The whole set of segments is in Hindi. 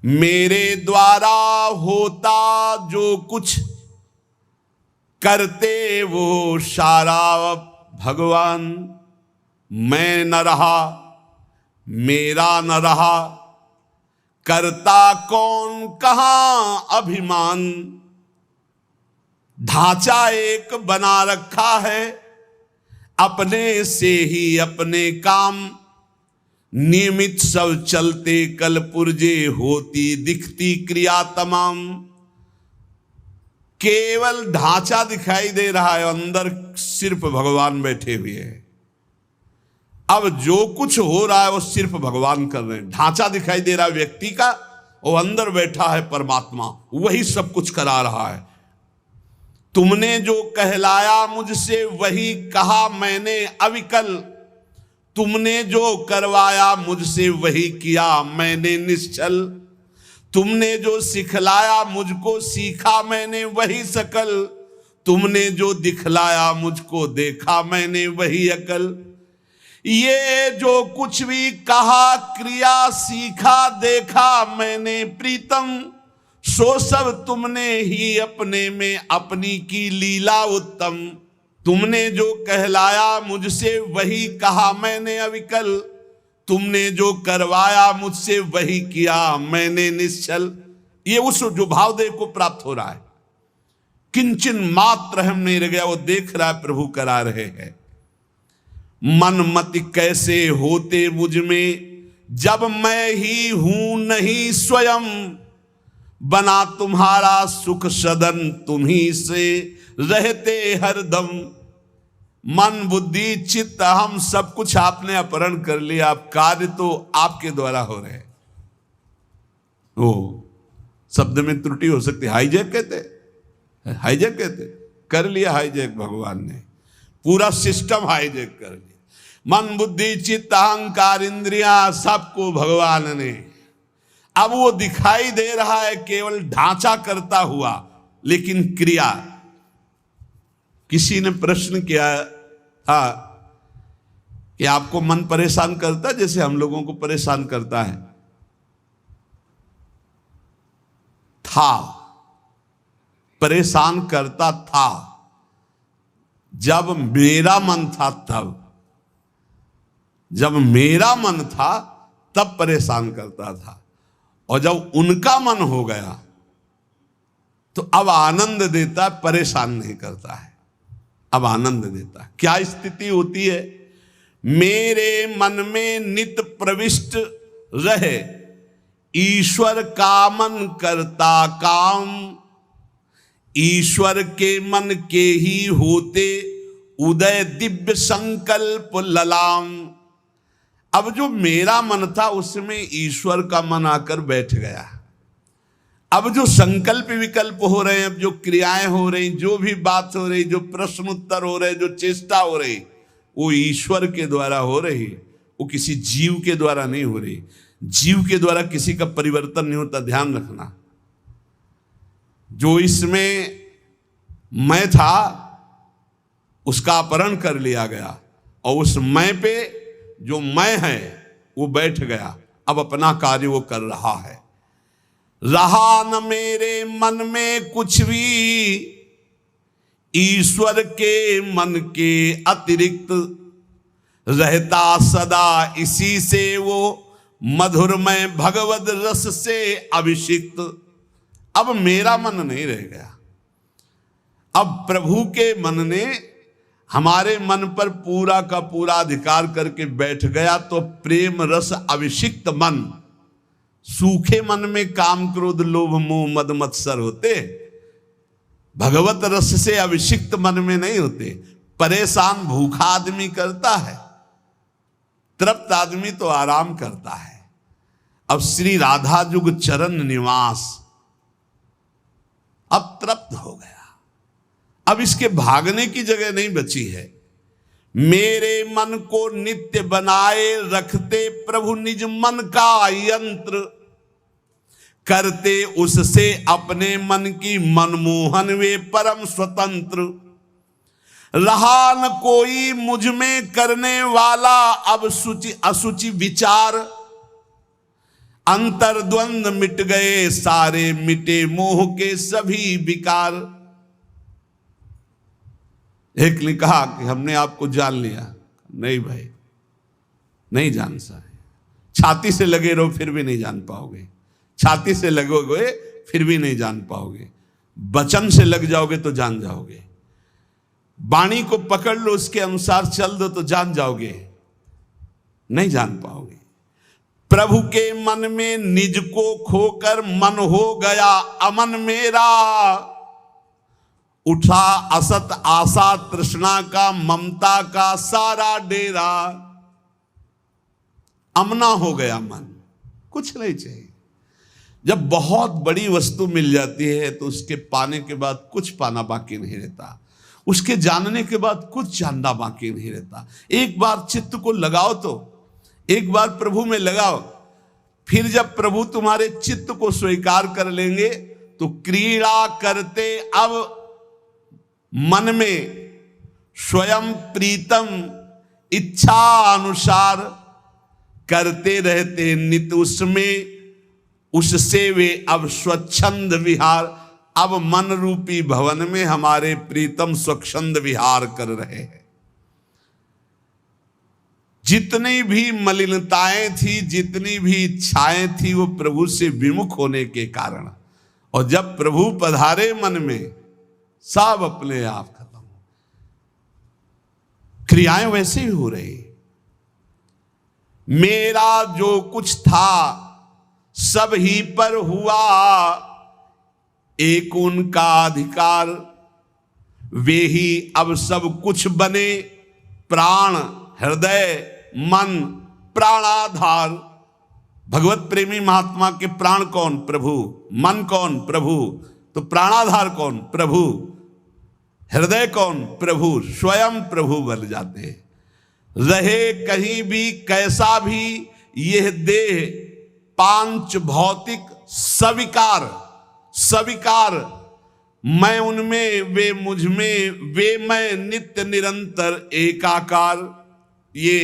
मेरे द्वारा होता जो कुछ करते वो सारा भगवान। मैं न रहा, मेरा न रहा, करता कौन कहां अभिमान। ढांचा एक बना रखा है, अपने से ही अपने काम। नियमित सब चलते कल पुर्जे, होती दिखती क्रिया तमाम। केवल ढांचा दिखाई दे रहा है, अंदर सिर्फ भगवान बैठे हुए हैं। अब जो कुछ हो रहा है वो सिर्फ भगवान कर रहे हैं। ढांचा दिखाई दे रहा है व्यक्ति का, वो अंदर बैठा है परमात्मा, वही सब कुछ करा रहा है। तुमने जो कहलाया मुझसे वही कहा मैंने अविकल। तुमने जो करवाया मुझसे वही किया मैंने निश्चल। तुमने जो सिखलाया मुझको सीखा मैंने वही सकल। तुमने जो दिखलाया मुझको देखा मैंने वही अकल। ये जो कुछ भी कहा क्रिया सीखा देखा मैंने प्रीतम। सो सब तुमने ही अपने में अपनी की लीला उत्तम। तुमने जो कहलाया मुझसे वही कहा मैंने अविकल। तुमने जो करवाया मुझसे वही किया मैंने निश्चल। ये उस जो भावदेव को प्राप्त हो रहा है, किंचन मात्र हम नहीं रह गया, वो देख रहा है प्रभु करा रहे हैं। मन मति कैसे होते मुझ में, जब मैं ही हूं नहीं स्वयं। बना तुम्हारा सुख सदन तुम्ही से रहते हरदम। मन बुद्धि चित्त हम सब कुछ आपने अपहरण कर लिया, अब कार्य तो आपके द्वारा हो रहे। ओ शब्द में त्रुटि हो सकती, हाईजैक कहते, हाईजैक कहते, कर लिया हाईजैक भगवान ने, पूरा सिस्टम हाईजैक कर लिया। मन बुद्धि चित्त अहंकार इंद्रियां सबको भगवान ने। अब वो दिखाई दे रहा है केवल ढांचा करता हुआ, लेकिन क्रिया। किसी ने प्रश्न किया था कि आपको मन परेशान करता जैसे हम लोगों को परेशान करता है? था, परेशान करता था जब मेरा मन था तब। जब मेरा मन था तब परेशान करता था, और जब उनका मन हो गया तो अब आनंद देता है, परेशान नहीं करता है, अब आनंद देता है। क्या स्थिति होती है? मेरे मन में नित प्रविष्ट रहे, ईश्वर का मन करता काम। ईश्वर के मन के ही होते उदय दिव्य संकल्प ललाम। अब जो मेरा मन था उसमें ईश्वर का मन आकर बैठ गया। अब जो संकल्प विकल्प हो रहे हैं, अब जो क्रियाएं हो रही, जो भी बात हो रही, जो प्रश्न उत्तर हो रहे, जो चेष्टा हो रही, वो ईश्वर के द्वारा हो रही, वो किसी जीव के द्वारा नहीं हो रही। जीव के द्वारा किसी का परिवर्तन नहीं होता, ध्यान रखना। जो इसमें मैं था उसका अपहरण कर लिया गया, और उस मैं पे जो मैं है वो बैठ गया, अब अपना कार्य वो कर रहा है। रहा न मेरे मन में कुछ भी, ईश्वर के मन के अतिरिक्त। रहता सदा इसी से वो, मधुरमय भगवद रस से अभिषिक्त। अब मेरा मन नहीं रह गया, अब प्रभु के मन ने हमारे मन पर पूरा का पूरा अधिकार करके बैठ गया। तो प्रेम रस अभिषिक्त मन, सूखे मन में काम क्रोध लोभ मोह मद मत्सर होते, भगवत रस से अभिषिक्त मन में नहीं होते। परेशान भूखा आदमी करता है, तृप्त आदमी तो आराम करता है। अब श्री राधा जुग चरण निवास, अब तृप्त हो गया, अब इसके भागने की जगह नहीं बची है। मेरे मन को नित्य बनाए रखते प्रभु निज मन का यंत्र। करते उससे अपने मन की मनमोहन वे परम स्वतंत्र। रहा न कोई मुझ में करने वाला अब सुचि असुचि विचार। अंतर्द्वंद मिट गए सारे, मिटे मोह के सभी विकार। एक ने कहा कि हमने आपको जान लिया। नहीं भाई, नहीं जान सा है। छाती से लगे रहो फिर भी नहीं जान पाओगे, छाती से लगोगे फिर भी नहीं जान पाओगे, वचन से लग जाओगे तो जान जाओगे, वाणी को पकड़ लो उसके अनुसार चल दो तो जान जाओगे, नहीं जान पाओगे। प्रभु के मन में निज को खोकर मन हो गया अमन मेरा, उठा असत आशा तृष्णा का ममता का सारा डेरा। अमना हो गया मन, कुछ नहीं चाहिए। जब बहुत बड़ी वस्तु मिल जाती है तो उसके पाने के बाद कुछ पाना बाकी नहीं रहता, उसके जानने के बाद कुछ जानना बाकी नहीं रहता। एक बार चित्त को लगाओ तो, एक बार प्रभु में लगाओ, फिर जब प्रभु तुम्हारे चित्त को स्वीकार कर लेंगे तो क्रीड़ा करते अब मन में स्वयं प्रीतम इच्छा अनुसार करते रहते नित उसमें, उससे वे अब स्वच्छंद विहार। अब मन रूपी भवन में हमारे प्रीतम स्वच्छंद विहार कर रहे हैं। जितनी भी मलिनताएं थी, जितनी भी इच्छाएं थी, वो प्रभु से विमुख होने के कारण, और जब प्रभु पधारे मन में सब अपने आप खत्म। क्रियाएं वैसे ही हो रही। मेरा जो कुछ था सब ही पर हुआ, एक उनका अधिकार, वे ही अब सब कुछ बने। प्राण हृदय मन प्राणाधार। भगवत प्रेमी महात्मा के प्राण कौन? प्रभु। मन कौन? प्रभु। तो प्राणाधार कौन? प्रभु। हृदय कौन? प्रभु। स्वयं प्रभु बन जाते। रहे कहीं भी कैसा भी यह देह पांच भौतिक सविकार, सविकार, मैं उनमें वे मुझ में, वे मैं नित्य निरंतर एकाकार। ये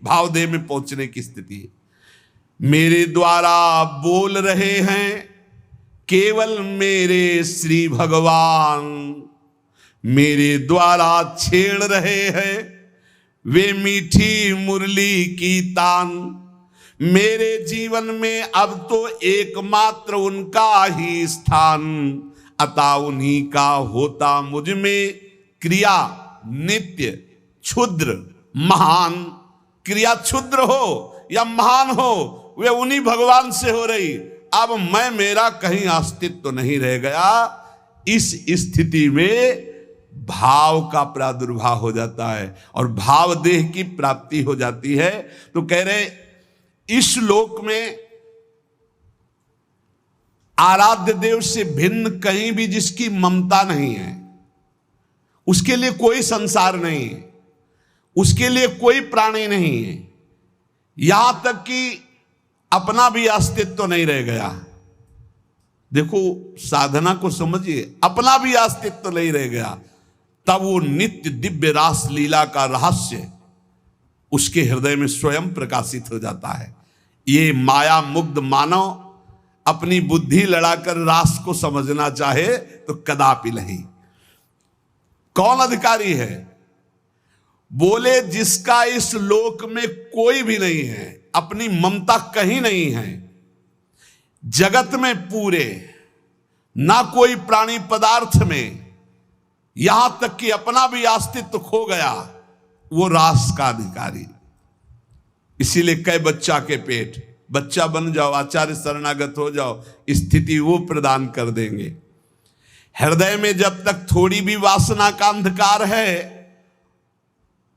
भावदेह में पहुंचने की स्थिति है। मेरे द्वारा बोल रहे हैं केवल मेरे श्री भगवान, मेरे द्वारा छेड़ रहे हैं वे मीठी मुरली की तान। मेरे जीवन में अब तो एकमात्र उनका ही स्थान, अतः उन्हीं का होता मुझ में क्रिया नित्य क्षुद्र महान। क्रिया क्षुद्र हो या महान हो, वे उन्हीं भगवान से हो रही। अब मैं मेरा कहीं अस्तित्व तो नहीं रह गया। इस स्थिति में भाव का प्रादुर्भाव हो जाता है और भाव देह की प्राप्ति हो जाती है। तो कह रहे इस लोक में आराध्य देव से भिन्न कहीं भी जिसकी ममता नहीं है, उसके लिए कोई संसार नहीं है, उसके लिए कोई प्राणी नहीं है, यहां तक कि अपना भी अस्तित्व तो नहीं रह गया। देखो साधना को समझिए, अपना भी अस्तित्व तो नहीं रह गया। तब वो नित्य दिव्य रास लीला का रहस्य उसके हृदय में स्वयं प्रकाशित हो जाता है। ये माया मुग्ध मानव अपनी बुद्धि लड़ाकर रास को समझना चाहे तो कदापि नहीं। कौन अधिकारी है? बोले जिसका इस लोक में कोई भी नहीं है, अपनी ममता कहीं नहीं है, जगत में पूरे ना कोई प्राणी पदार्थ में, यहां तक कि अपना भी अस्तित्व खो गया, वो रास का अधिकारी। इसीलिए कई बच्चा के पेट, बच्चा बन जाओ, आचार्य शरणागत हो जाओ, स्थिति वो प्रदान कर देंगे। हृदय में जब तक थोड़ी भी वासना का अंधकार है,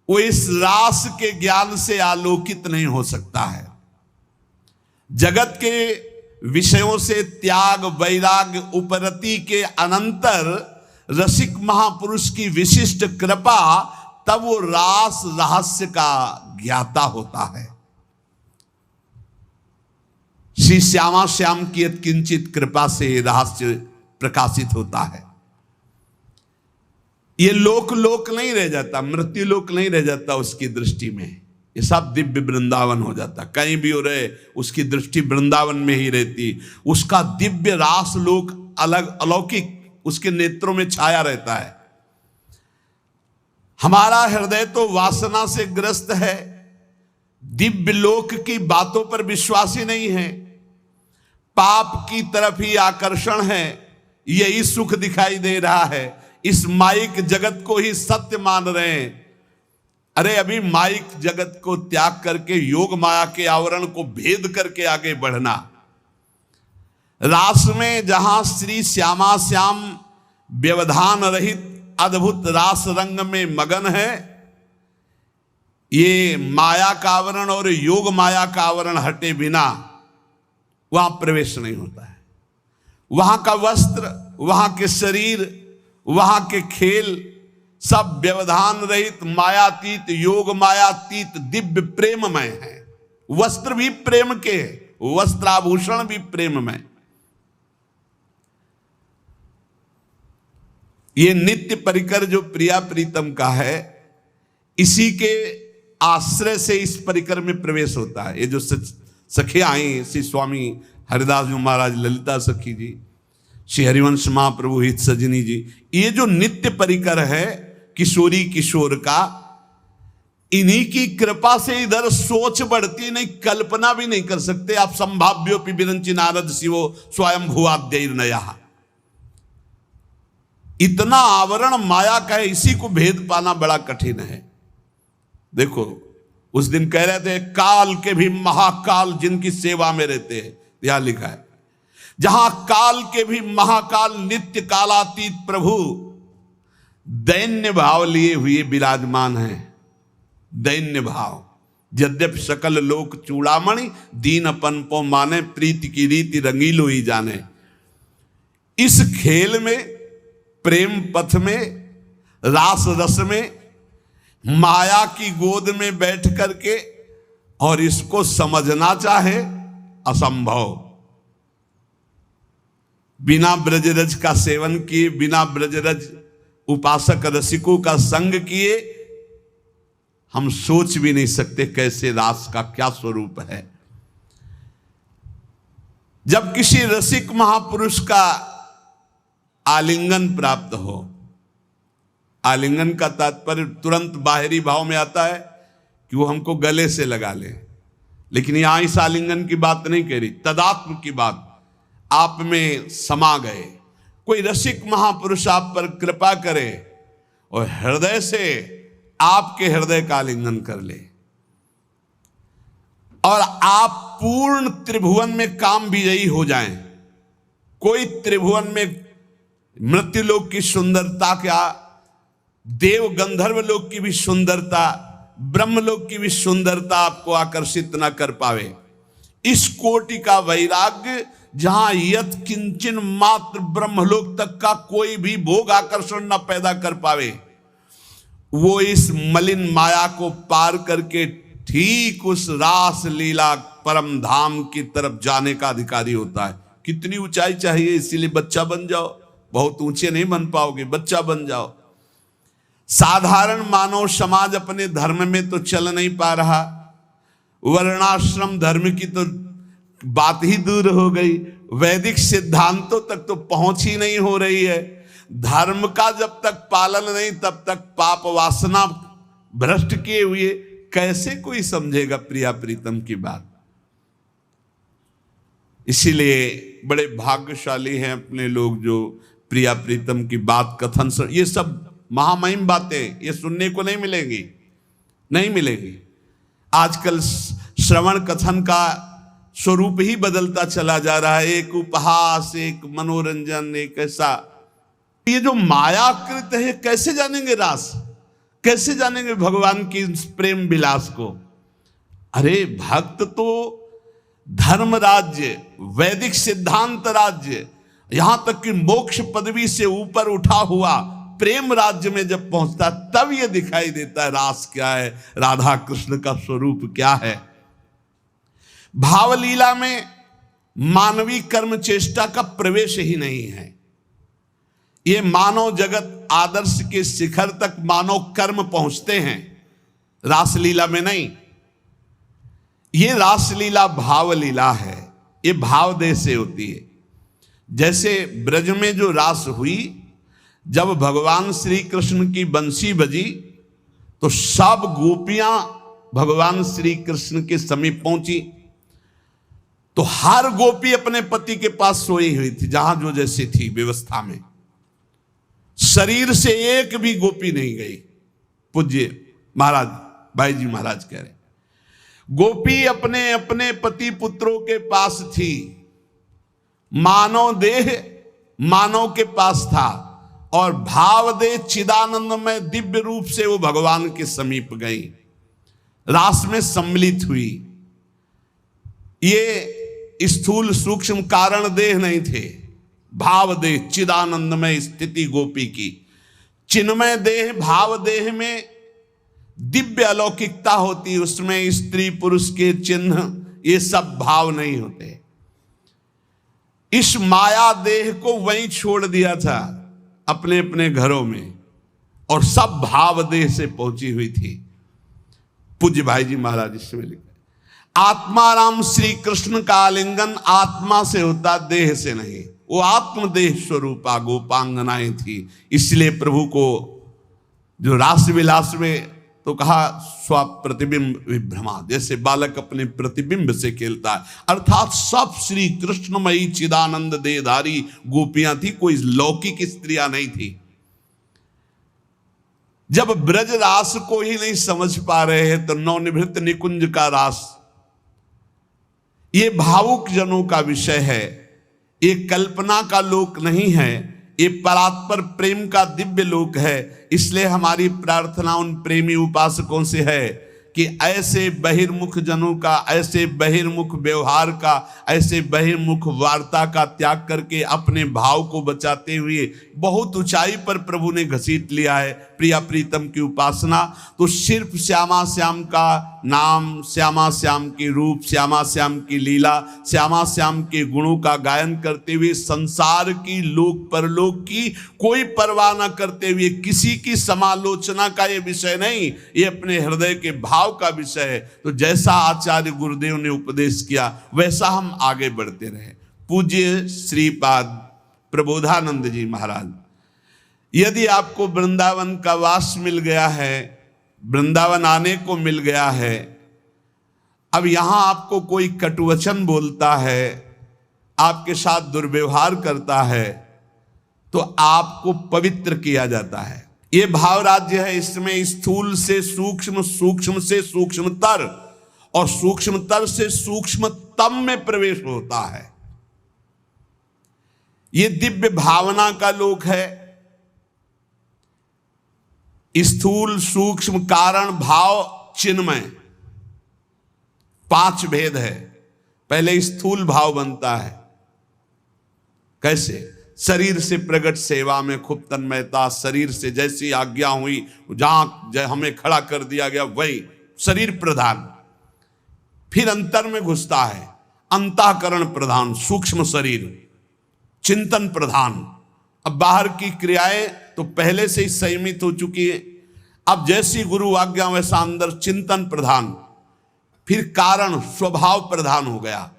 वो इस रास के ज्ञान से आलोकित नहीं हो सकता है। जगत के विषयों से त्याग वैराग्य उपरति के अनंतर रसिक महापुरुष की विशिष्ट कृपा, तब वो रास रहस्य का ज्ञाता होता है। श्री श्यामा श्याम की किंचित कृपा से रहस्य प्रकाशित होता है। ये लोक लोक नहीं रह जाता, मृत्यु लोक नहीं रह जाता उसकी दृष्टि में। ये सब दिव्य वृंदावन हो जाता। कहीं भी हो रहे उसकी दृष्टि वृंदावन में ही रहती, उसका दिव्य रास लोक अलग अलौकिक उसके नेत्रों में छाया रहता है। हमारा हृदय तो वासना से ग्रस्त है, दिव्य लोक की बातों पर विश्वास ही नहीं है, पाप की तरफ ही आकर्षण है, यही सुख दिखाई दे रहा है, इस माइक जगत को ही सत्य मान रहे हैं। अरे अभी माइक जगत को त्याग करके योग माया के आवरण को भेद करके आगे बढ़ना। रास में जहां श्री श्यामा श्याम व्यवधान रहित अद्भुत रास रंग में मगन है, ये माया का आवरण और योग माया का आवरण हटे बिना वहां प्रवेश नहीं होता है। वहां का वस्त्र, वहां के शरीर, वहां के खेल सब व्यवधान रहित मायातीत योग मायातीत दिव्य प्रेममय है। वस्त्र भी प्रेम के है, वस्त्राभूषण भी प्रेममय। ये नित्य परिकर जो प्रिया प्रीतम का है, इसी के आश्रय से इस परिकर में प्रवेश होता है। ये जो सखी आई, श्री स्वामी हरिदास जी महाराज, ललिता सखी जी, श्री हरिवंश महाप्रभु हित सजनी जी, ये जो नित्य परिकर है किशोरी किशोर का, इन्हीं की कृपा से इधर सोच बढ़ती नहीं, कल्पना भी नहीं कर सकते आप। संभाव्योपि विरंचि नारद शिवो स्वयं भुवाद्यैर्नया, इतना आवरण माया का है, इसी को भेद पाना बड़ा कठिन है। देखो उस दिन कह रहे थे काल के भी महाकाल जिनकी सेवा में रहते हैं, यहां लिखा है जहां काल के भी महाकाल नित्य कालातीत प्रभु दैन्य भाव लिए हुए विराजमान हैं। दैन्य भाव, यद्यपि सकल लोक चूड़ामणि दीनपन पो माने, प्रीति की रीति रंगीलो ही जाने। इस खेल में, प्रेम पथ में, रास रस में, माया की गोद में बैठ करके और इसको समझना चाहे असंभव। बिना ब्रजरज का सेवन किए, बिना ब्रजरज उपासक रसिकों का संग किए, हम सोच भी नहीं सकते कैसे रास का क्या स्वरूप है। जब किसी रसिक महापुरुष का आलिंगन प्राप्त हो, आलिंगन का तात्पर्य तुरंत बाहरी भाव में आता है कि वो हमको गले से लगा ले, लेकिन यहां इस आलिंगन की बात नहीं कह रही, तदात्म की बात। आप में समा गए, कोई रसिक महापुरुष आप पर कृपा करे और हृदय से आपके हृदय का आलिंगन कर ले, और आप पूर्ण त्रिभुवन में काम विजयी हो जाएं। कोई त्रिभुवन में मृत्युलोक की सुंदरता, क्या देव गंधर्व लोक की भी सुंदरता, ब्रह्मलोक की भी सुंदरता आपको आकर्षित न कर पावे। इस कोटि का वैराग्य जहां यत किंचन मात्र ब्रह्मलोक तक का कोई भी भोग आकर्षण न पैदा कर पावे, वो इस मलिन माया को पार करके ठीक उस रास लीला परम धाम की तरफ जाने का अधिकारी होता है। कितनी ऊंचाई चाहिए, इसीलिए बच्चा बन जाओ। बहुत ऊंचे नहीं बन पाओगे, बच्चा बन जाओ। साधारण मानव समाज अपने धर्म में तो चल नहीं पा रहा, वर्णाश्रम धर्म की तो बात ही दूर हो गई, वैदिक सिद्धांतों तक तो पहुंच ही नहीं हो रही है। धर्म का जब तक पालन नहीं, तब तक पाप वासना भ्रष्ट किए हुए कैसे कोई समझेगा प्रिया प्रीतम की बात। इसीलिए बड़े भाग्यशाली हैं अपने लोग जो प्रिया प्रीतम की बात कथन सुन। ये सब महामहिम बातें ये सुनने को नहीं मिलेंगी, नहीं मिलेगी। आजकल श्रवण कथन का स्वरूप ही बदलता चला जा रहा है, एक उपहास, एक मनोरंजन, एक ऐसा। ये जो मायाकृत है, कैसे जानेंगे रास, कैसे जानेंगे भगवान की प्रेम विलास को। अरे भक्त तो धर्म राज्य, वैदिक सिद्धांत राज्य, यहां तक कि मोक्ष पदवी से ऊपर उठा हुआ प्रेम राज्य में जब पहुंचता, तब यह दिखाई देता है रास क्या है, राधा कृष्ण का स्वरूप क्या है। भावलीला में मानवीय कर्म चेष्टा का प्रवेश ही नहीं है। ये मानव जगत आदर्श के शिखर तक मानव कर्म पहुंचते हैं, रासलीला में नहीं। ये रासलीला भाव लीला है, ये भाव देह से होती है। जैसे ब्रज में जो रास हुई, जब भगवान श्री कृष्ण की बंसी बजी तो सब गोपियां भगवान श्री कृष्ण के समीप पहुंची। तो हर गोपी अपने पति के पास सोई हुई थी, जहां जो जैसी थी व्यवस्था में। शरीर से एक भी गोपी नहीं गई। पूज्य महाराज भाई जी महाराज कह रहे, गोपी अपने अपने पति पुत्रों के पास थी। मानव देह मानव के पास था और भाव देह चिदानंद में दिव्य रूप से वो भगवान के समीप गई, रास में सम्मिलित हुई। ये स्थूल सूक्ष्म कारण देह नहीं थे, भाव देह चिदानंद में स्थिति गोपी की। चिन्मय देह भाव देह में दिव्य अलौकिकता होती, उसमें स्त्री पुरुष के चिन्ह ये सब भाव नहीं होते। इस माया देह को वहीं छोड़ दिया था अपने अपने घरों में, और सब भाव देह से पहुंची हुई थी। पूज्य भाई जी महाराज इसमें लिखे, आत्माराम श्री कृष्ण का आलिंगन आत्मा से होता, देह से नहीं। वो आत्मदेह स्वरूपा गोपांगनाएं थी। इसलिए प्रभु को जो रास विलास में तो कहा स्वप्रतिबिंब विभ्रमा, जैसे बालक अपने प्रतिबिंब से खेलता है। अर्थात सब श्री कृष्णमयी चिदानंद देहधारी गोपियां थी, कोई लौकिक स्त्रियां नहीं थी। जब ब्रज रास को ही नहीं समझ पा रहे हैं तो नवनिवृत्त निकुंज का रास ये भावुक जनों का विषय है, ये कल्पना का लोक नहीं है, ये परात्पर प्रेम का दिव्य लोक है। इसलिए हमारी प्रार्थना उन प्रेमी उपासकों से है कि ऐसे बहिर्मुख जनों का, ऐसे बहिर्मुख व्यवहार का, ऐसे बहिर्मुख वार्ता का त्याग करके अपने भाव को बचाते हुए बहुत ऊंचाई पर प्रभु ने घसीट लिया है प्रिया प्रीतम की उपासना। तो सिर्फ श्यामा श्याम का नाम, श्यामा श्याम के रूप, श्यामा श्याम की लीला, श्यामा श्याम के गुणों का गायन करते हुए संसार की लोक परलोक की कोई परवाह न करते हुए, किसी की समालोचना का ये विषय नहीं, ये अपने हृदय के भाव का विषय है। तो जैसा आचार्य गुरुदेव ने उपदेश किया वैसा हम आगे बढ़ते रहे। पूज्य श्रीपाद प्रबोधानंद जी महाराज, यदि आपको वृंदावन का वास मिल गया है, वृंदावन आने को मिल गया है, अब यहां आपको कोई कटुवचन बोलता है, आपके साथ दुर्व्यवहार करता है, तो आपको पवित्र किया जाता है। ये भाव राज्य है, इसमें स्थूल से सूक्ष्म, सूक्ष्म से सूक्ष्मतर और सूक्ष्मतर से सूक्ष्मतम में प्रवेश होता है। ये दिव्य भावना का लोक है। स्थूल सूक्ष्म कारण भाव चिन्मय, 5 भेद है। पहले स्थूल भाव बनता है, कैसे? शरीर से प्रकट सेवा में खूब तन्मयता, शरीर से जैसी आज्ञा हुई जहां हमें खड़ा कर दिया गया वही शरीर प्रधान। फिर अंतर में घुसता है, अंतःकरण प्रधान, सूक्ष्म शरीर, चिंतन प्रधान। अब बाहर की क्रियाएं तो पहले से ही संयमित हो चुकी है, अब जैसी गुरु आज्ञा वैसा अंदर चिंतन प्रधान। फिर कारण स्वभाव प्रधान हो गया,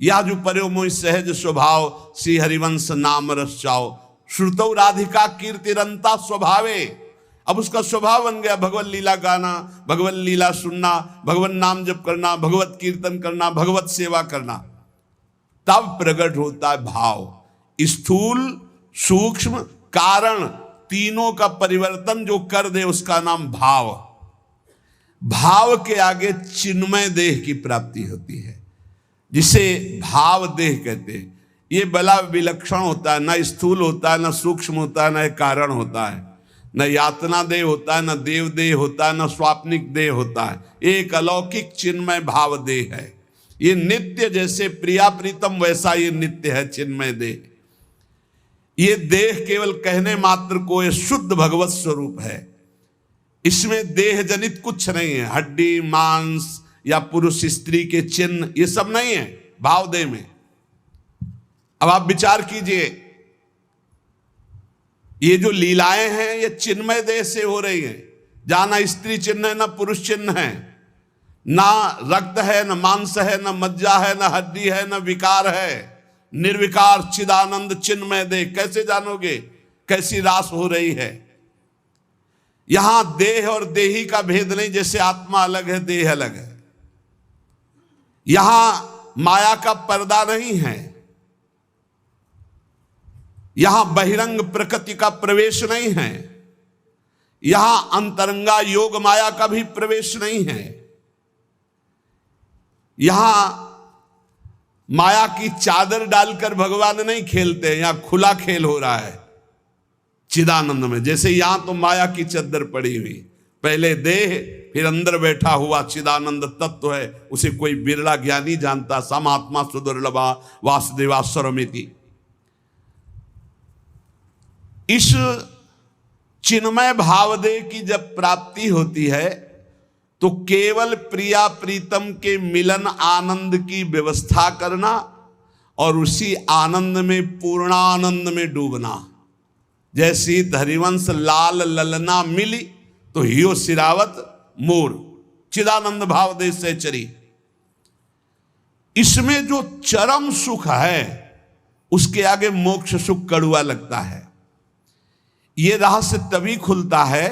या जो पर्यो मोहि सहज स्वभाव, श्री हरिवंश नाम रस चाओ, श्रुतौ राधिका कीर्तिरंता स्वभावे। अब उसका स्वभाव बन गया भगवत लीला गाना, भगवत लीला सुनना, भगवत नाम जप करना, भगवत कीर्तन करना, भगवत सेवा करना। तब प्रकट होता है भाव। स्थूल सूक्ष्म कारण तीनों का परिवर्तन जो कर दे उसका नाम भाव। भाव के आगे चिन्मय देह की प्राप्ति होती है, जिसे भाव देह कहते हैं। ये बड़ा विलक्षण होता है, न स्थूल होता है, न सूक्ष्म होता है, न कारण होता है, न यातना देह होता है, न देव देह होता है, न स्वाप्निक देह होता है। एक अलौकिक चिन्मय भाव देह है। ये नित्य, जैसे प्रिया प्रीतम वैसा ये नित्य है चिन्मय देह। ये देह केवल कहने मात्र को ये शुद्ध भगवत स्वरूप है। इसमें देह जनित कुछ नहीं है, हड्डी मांस या पुरुष स्त्री के चिन्ह ये सब नहीं है भाव देह में। अब आप विचार कीजिए, ये जो लीलाएं हैं ये चिन्मय देह से हो रही हैं, जहां ना स्त्री चिन्ह है ना पुरुष चिन्ह है। ना रक्त है, न मांस है, न मज्जा है, न हड्डी है, न विकार है। निर्विकार चिदानंद चिन्मय देह। कैसे जानोगे? कैसी रास हो रही है। यहां देह और देही का भेद नहीं, जैसे आत्मा अलग है देह अलग है। यहां माया का पर्दा नहीं है, यहां बहिरंग प्रकृति का प्रवेश नहीं है, यहां अंतरंगा योग माया का भी प्रवेश नहीं है। यहां माया की चादर डालकर भगवान नहीं खेलते, यहां खुला खेल हो रहा है चिदानंद में। जैसे यहां तो माया की चादर पड़ी हुई, पहले देह फिर अंदर बैठा हुआ चिदानंद तत्व है, उसे कोई बिरला ज्ञानी जानता। समात्मा सुदुर्लभा वासुदेवा सर्वमिति। इस चिन्मय भावदेह की जब प्राप्ति होती है तो केवल प्रिया प्रीतम के मिलन आनंद की व्यवस्था करना और उसी आनंद में पूर्णानंद में डूबना। जैसी धरिवंश लाल ललना मिली तो हियो सिरावत मोर, चिदानंद भावदेह से चरी। इसमें जो चरम सुख है उसके आगे मोक्ष सुख कड़ुआ लगता है। यह रहस्य तभी खुलता है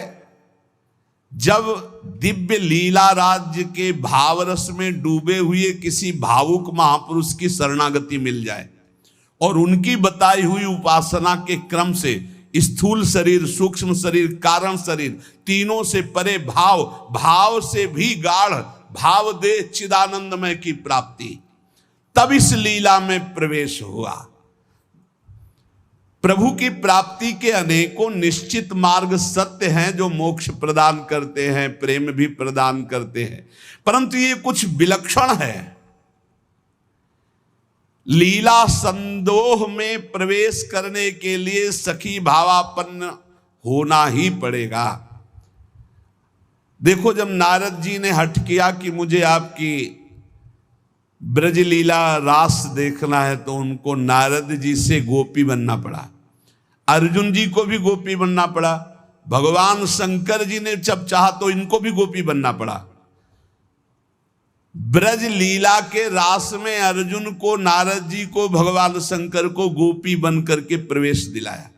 जब दिव्य लीला राज्य के भावरस में डूबे हुए किसी भावुक महापुरुष की शरणागति मिल जाए और उनकी बताई हुई उपासना के क्रम से स्थूल शरीर, सूक्ष्म शरीर, कारण शरीर, तीनों से परे भाव, भाव से भी गाढ़ भाव दे चिदानंदमय की प्राप्ति, तब इस लीला में प्रवेश हुआ। प्रभु की प्राप्ति के अनेकों निश्चित मार्ग सत्य हैं जो मोक्ष प्रदान करते हैं, प्रेम भी प्रदान करते हैं, परंतु ये कुछ विलक्षण है। लीला संदोह में प्रवेश करने के लिए सखी भावापन्न होना ही पड़ेगा। देखो, जब नारद जी ने हठ किया कि मुझे आपकी ब्रज लीला रास देखना है, तो उनको नारद जी से गोपी बनना पड़ा। अर्जुन जी को भी गोपी बनना पड़ा। भगवान शंकर जी ने जब चाहा तो इनको भी गोपी बनना पड़ा। ब्रज लीला के रास में अर्जुन को, नारद जी को, भगवान शंकर को गोपी बन करके प्रवेश दिलाया।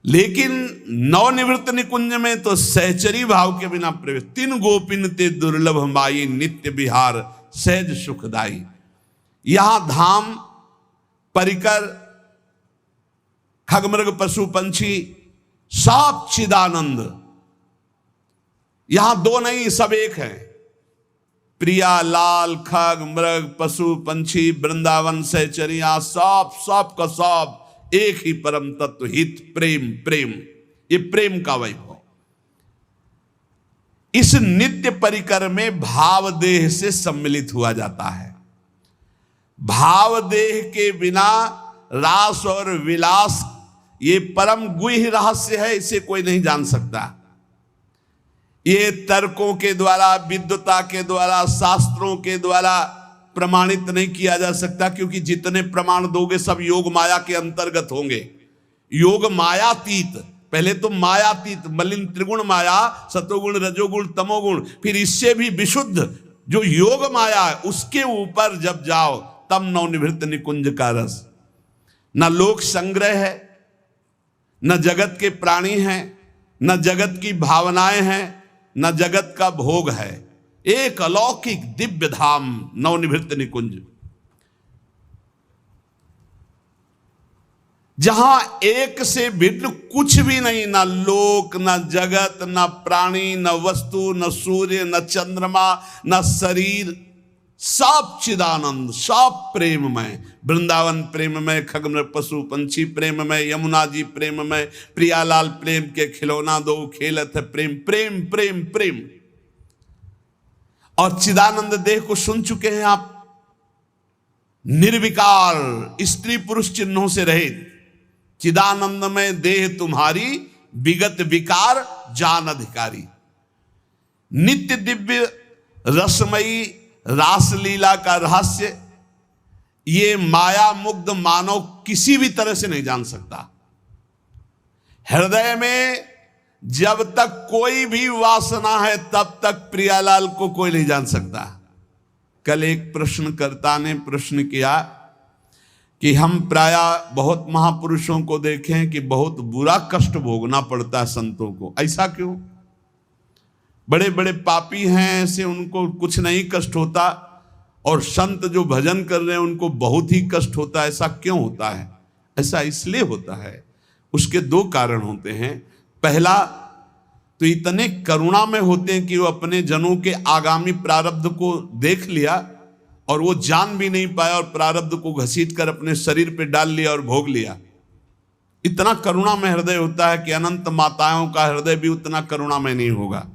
लेकिन नवनिवृत्त निकुंज में तो सहचरी भाव के बिना प्रवेश। तीन गोपिन ते दुर्लभ माई, नित्य विहार सहज सुखदाई। यहां धाम, परिकर, खगमृग पशु पंछी सब चिदानंद। यहां दो नहीं, सब एक है। प्रिया, लाल, खग, मृग, पशु पंछी, वृंदावन, सहचरिया, सब का सब एक ही परम तत्व, हित, प्रेम। प्रेम, ये प्रेम का वैभव। इस नित्य परिकर में भाव देह से सम्मिलित हुआ जाता है। भाव देह के बिना रास और विलास, ये परम गुह्य रहस्य है, इसे कोई नहीं जान सकता। ये तर्कों के द्वारा, विद्वता के द्वारा, शास्त्रों के द्वारा प्रमाणित नहीं किया जा सकता, क्योंकि जितने प्रमाण दोगे सब योग माया के अंतर्गत होंगे। योग मायातीत, पहले तो मायातीत, मलिन त्रिगुण माया, सतोगुण, रजोगुण, तमोगुण, फिर इससे भी विशुद्ध जो योग माया है उसके ऊपर जब जाओ तब नवनिवृत्त निकुंज का रस। न लोक संग्रह है, न जगत के प्राणी हैं, न जगत की भावनाएं हैं, न जगत का भोग है। एक अलौकिक दिव्य धाम नवनिवृत्त निकुंज, जहां एक से भिन्न कुछ भी नहीं, न लोक, न जगत, न प्राणी, न वस्तु, न सूर्य, न चंद्रमा, न शरीर, सब चिदानंद, सब प्रेममय। वृंदावन प्रेममय, खगमृग पशु पंछी प्रेममय, यमुना जी प्रेममय, प्रियालाल प्रेम के खिलौना दो खेलत है प्रेम, प्रेम प्रेम प्रेम। और चिदानंद देह को सुन चुके हैं आप, निर्विकार, स्त्री पुरुष चिन्हों से रहित। चिदानंद में देह तुम्हारी, विगत विकार जान अधिकारी। नित्य दिव्य रसमयी रासलीला का रहस्य ये माया मुग्ध मानव किसी भी तरह से नहीं जान सकता। हृदय में जब तक कोई भी वासना है तब तक प्रियालाल को कोई नहीं जान सकता। कल एक प्रश्नकर्ता ने प्रश्न किया कि हम प्रायः बहुत महापुरुषों को देखें कि बहुत बुरा कष्ट भोगना पड़ता है संतों को, ऐसा क्यों? बड़े बड़े पापी हैं ऐसे, उनको कुछ नहीं कष्ट होता, और संत जो भजन कर रहे हैं उनको बहुत ही कष्ट होता है, ऐसा क्यों होता है? ऐसा इसलिए होता है, उसके दो कारण होते हैं। पहला तो इतने करुणा में होते हैं कि वो अपने जनों के आगामी प्रारब्ध को देख लिया और वो जान भी नहीं पाया और प्रारब्ध को घसीट कर अपने शरीर पे डाल लिया और भोग लिया। इतना करुणा में हृदय होता है कि अनंत माताओं का हृदय भी उतना करुणा में नहीं होगा।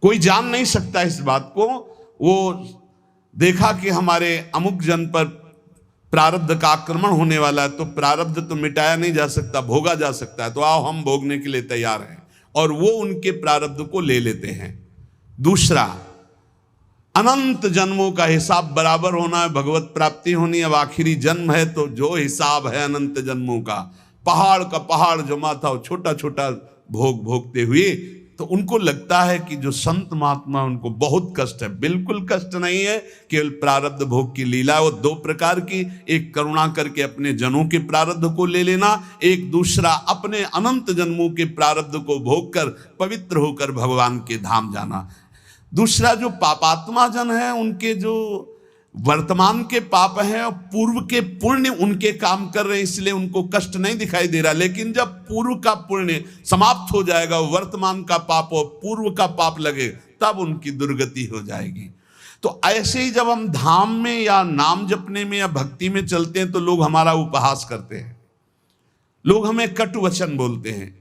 कोई जान नहीं सकता इस बात को। वो देखा कि हमारे अमुक जन पर प्रारब्ध का आक्रमण होने वाला है, तो प्रारब्ध तो मिटाया नहीं जा सकता, भोगा जा सकता है, तो आओ हम भोगने के लिए तैयार हैं, और वो उनके प्रारब्ध को ले लेते हैं। दूसरा, अनंत जन्मों का हिसाब बराबर होना है, भगवत प्राप्ति होनी। अब आखिरी जन्म है तो जो हिसाब है अनंत जन्मों का, पहाड़ का पहाड़ जमा था, छोटा छोटा भोग भोगते हुए, तो उनको लगता है कि जो संत महात्मा उनको बहुत कष्ट है। बिल्कुल कष्ट नहीं है, केवल प्रारब्ध भोग की लीला। वो दो प्रकार की, एक करुणा करके अपने जनों के प्रारब्ध को ले लेना, एक दूसरा अपने अनंत जन्मों के प्रारब्ध को भोग कर पवित्र होकर भगवान के धाम जाना। दूसरा, जो पापात्मा जन है उनके जो वर्तमान के पाप हैं और पूर्व के पुण्य उनके काम कर रहे हैं, इसलिए उनको कष्ट नहीं दिखाई दे रहा। लेकिन जब पूर्व का पुण्य समाप्त हो जाएगा, वर्तमान का पाप और पूर्व का पाप लगे, तब उनकी दुर्गति हो जाएगी। तो ऐसे ही जब हम धाम में या नाम जपने में या भक्ति में चलते हैं तो लोग हमारा उपहास करते हैं, लोग हमें कटु वचन बोलते हैं,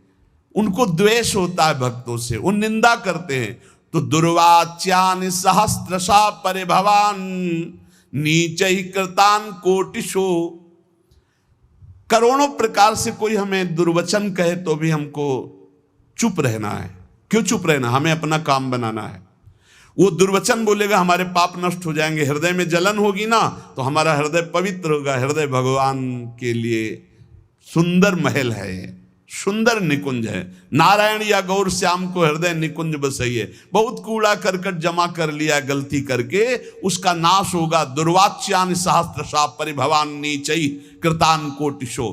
उनको द्वेष होता है भक्तों से, वो निंदा करते हैं। तो दुर्वाच्यान सहस्त्रशा परिभवान नीचै कृतान कोटिशो। करोड़ों प्रकार से कोई हमें दुर्वचन कहे तो भी हमको चुप रहना है। क्यों चुप रहना? हमें अपना काम बनाना है। वो दुर्वचन बोलेगा, हमारे पाप नष्ट हो जाएंगे, हृदय में जलन होगी ना, तो हमारा हृदय पवित्र होगा। हृदय भगवान के लिए सुंदर महल है, सुंदर निकुंज है। नारायण या गौर श्याम को हृदय निकुंज बसइए। बहुत कूड़ा करकट जमा कर लिया गलती करके, उसका नाश होगा। दुर्वाच्यान सहस्त्रशा परिभवान नीचै कृतान कोटिशो।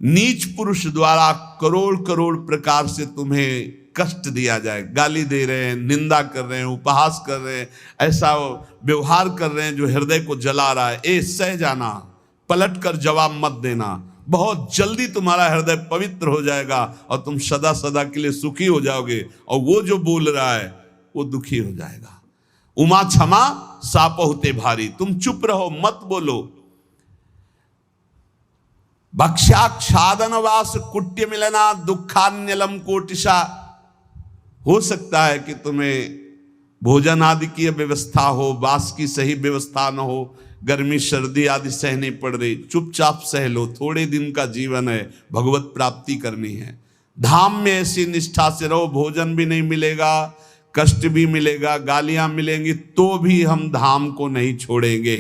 नीच पुरुष द्वारा करोड़ करोड़ प्रकार से तुम्हें कष्ट दिया जाए, गाली दे रहे हैं, निंदा कर रहे हैं, उपहास कर रहे हैं, ऐसा व्यवहार कर रहे हैं जो हृदय को जला रहा है, ए सह जाना, पलट कर जवाब मत देना। बहुत जल्दी तुम्हारा हृदय पवित्र हो जाएगा और तुम सदा सदा के लिए सुखी हो जाओगे, और वो जो बोल रहा है वो दुखी हो जाएगा। उमा क्षमा सापहुते भारी। तुम चुप रहो, मत बोलो। भक्ष्याक्षादन वास कुट्य मिलना दुखान्यलम कोटिशा। हो सकता है कि तुम्हें भोजन आदि की व्यवस्था हो, वास की सही व्यवस्था न हो, गर्मी सर्दी आदि सहनी पड़ रही, चुपचाप सह लो। थोड़े दिन का जीवन है, भगवत प्राप्ति करनी है। धाम में ऐसी निष्ठा से रहो, भोजन भी नहीं मिलेगा, कष्ट भी मिलेगा, गालियां मिलेंगी, तो भी हम धाम को नहीं छोड़ेंगे।